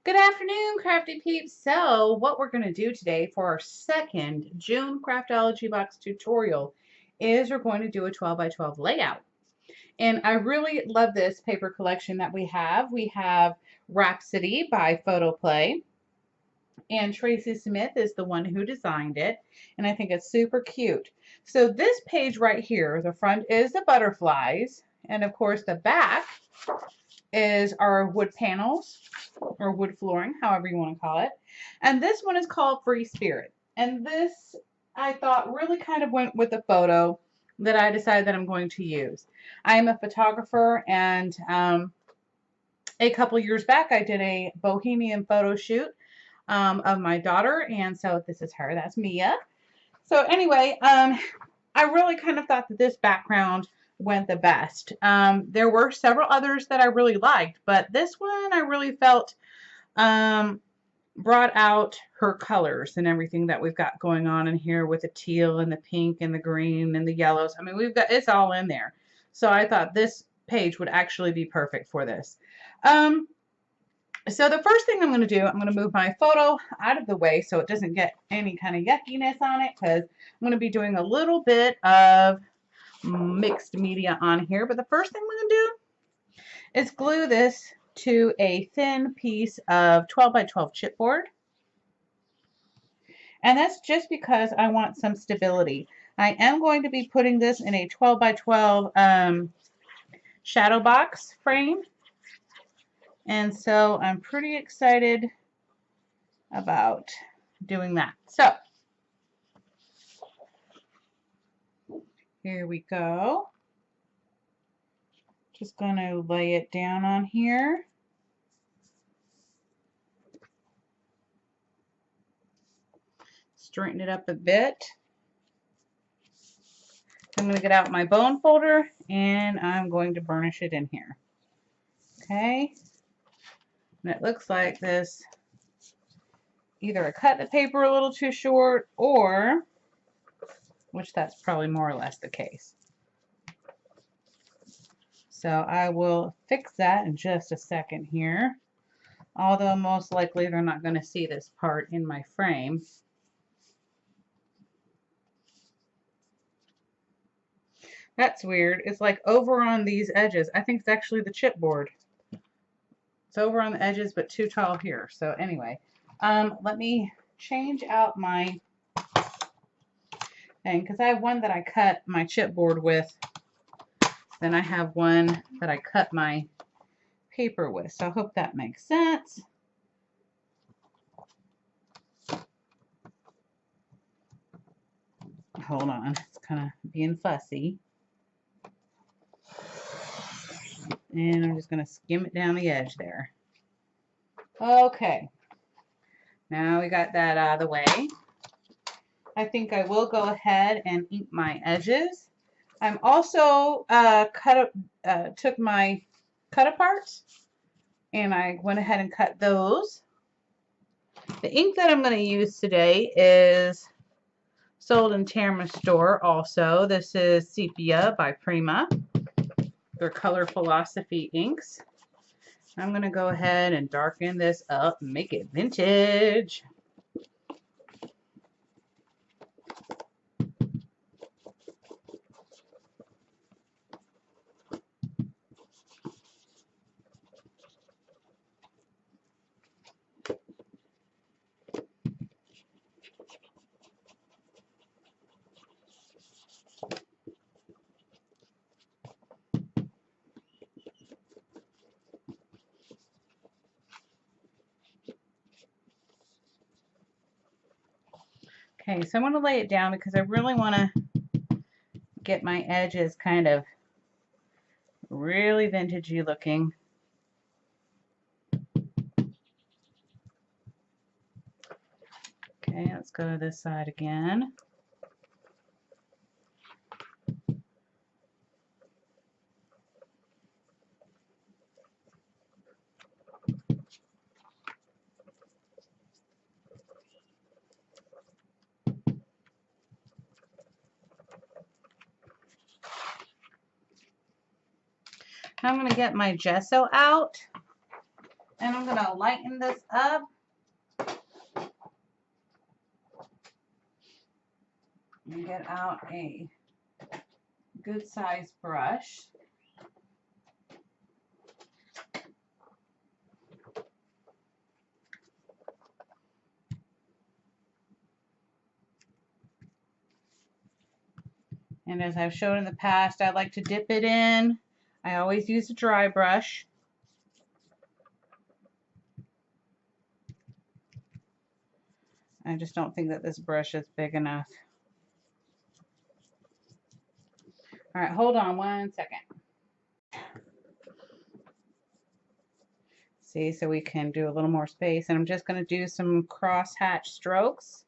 Good afternoon, Crafty peeps. So, what we're going to do today for our second June Craftology box tutorial is we're going to do a 12 by 12 layout. And I really love this paper collection that we have. We have Rhapsody by Photoplay, and Traci Smith is the one who designed it, and I think it's super cute. So this page right here, the front is the butterflies, and of course the back is our wood panels or wood flooring, however you want to call it. And this one is called Free Spirit. And this, I thought, really kind of went with the photo that I decided that I'm going to use. I am a photographer, and a couple years back, I did a bohemian photo shoot of my daughter, and so this is her. That's Mia. So anyway, I really kind of thought that this background went the best. There were several others that I really liked, but this one I really felt brought out her colors and everything that we've got going on in here with the teal and the pink and the green and the yellows. I mean, we've got it's all in there. So I thought this page would actually be perfect for this. So the first thing I'm going to do, I'm going to move my photo out of the way so it doesn't get any kind of yuckiness on it, because I'm going to be doing a little bit of mixed media on here. But the first thing I'm going to do is glue this to a thin piece of 12 by 12 chipboard. And that's just because I want some stability. I am going to be putting this in a 12 by 12 shadow box frame. And so I'm pretty excited about doing that. So here we go. Just going to lay it down on here. Straighten it up a bit. I'm going to get out my bone folder and I'm going to burnish it in here. Okay. And it looks like this, either I cut the paper a little too short, or, which that's probably more or less the case. So I will fix that in just a second here. Although most likely they're not going to see this part in my frame. That's weird. It's like over on these edges. I think it's actually the chipboard. It's over on the edges, but too tall here. So anyway, let me change out my thing, because I have one that I cut my chipboard with. Then I have one that I cut my paper with. So I hope that makes sense. Hold on, it's kind of being fussy. And I'm just going to skim it down the edge there. Okay. Now we got that out of the way. I think I will go ahead and ink my edges. I'm also took my cut aparts and I went ahead and cut those. The ink that I'm going to use today is sold in Tamara's store also. This is Sepia by Prima. They're Color Philosophy inks. I'm going to go ahead and darken this up and make it vintage. Okay, so I'm going to lay it down because I really want to get my edges kind of really vintagey looking. Okay, let's go to this side again. Now I'm going to get my gesso out, And I'm going to lighten this up. And get out a good sized brush. And as I've shown in the past, I like to dip it in. I always use a dry brush. I just don't think that this brush is big enough. All right, hold on 1 second. See, so we can do a little more space, and I'm just going to do some cross-hatch strokes.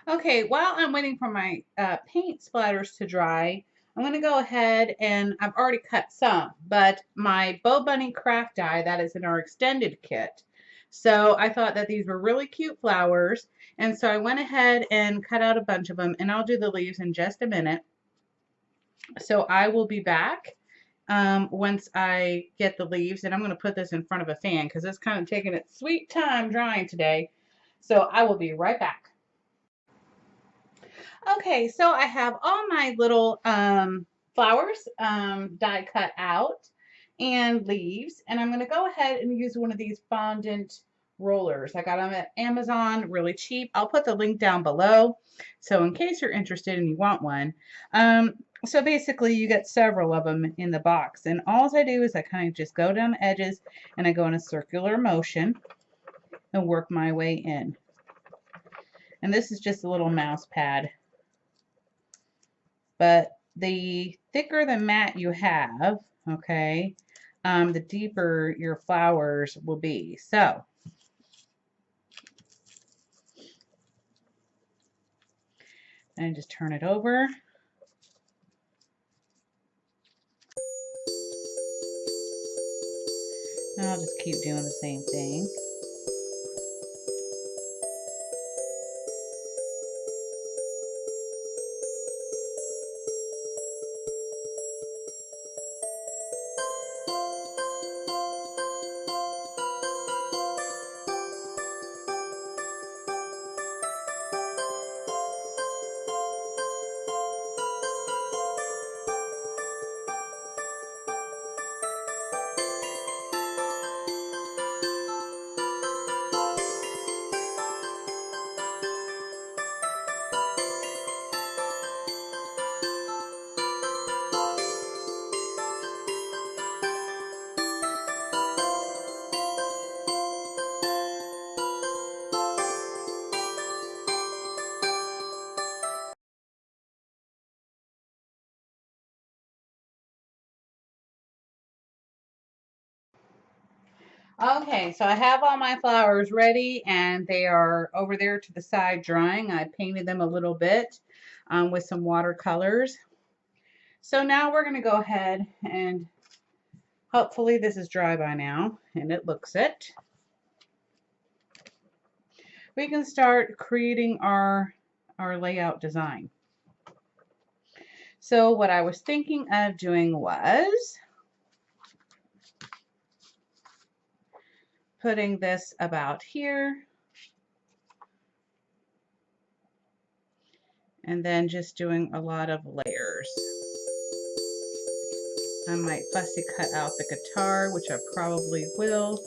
Okay, while I'm waiting for my paint splatters to dry, I'm going to go ahead and I've already cut some, but my Bow Bunny craft die, that is in our extended kit. So I thought that these were really cute flowers, and so I went ahead and cut out a bunch of them, and I'll do the leaves in just a minute. So I will be back once I get the leaves, and I'm going to put this in front of a fan because it's kind of taking its sweet time drying today. So I will be right back. Okay, so I have all my little flowers die cut out and leaves, and I'm going to go ahead and use one of these fondant rollers. I got them at Amazon, really cheap. I'll put the link down below, so in case you're interested and you want one. So basically you get several of them in the box, and all I do is I kind of just go down the edges and I go in a circular motion and work my way in. And this is just a little mouse pad. But the thicker the mat you have, okay, the deeper your flowers will be. So and just turn it over. And I'll just keep doing the same thing. Okay, so I have all my flowers ready and they are over there to the side drying. I painted them a little bit with some watercolors. So now we're going to go ahead and hopefully this is dry by now and it looks it. We can start creating our layout design. So what I was thinking of doing was putting this about here and then just doing a lot of layers. I might fussy cut out the guitar, which I probably will.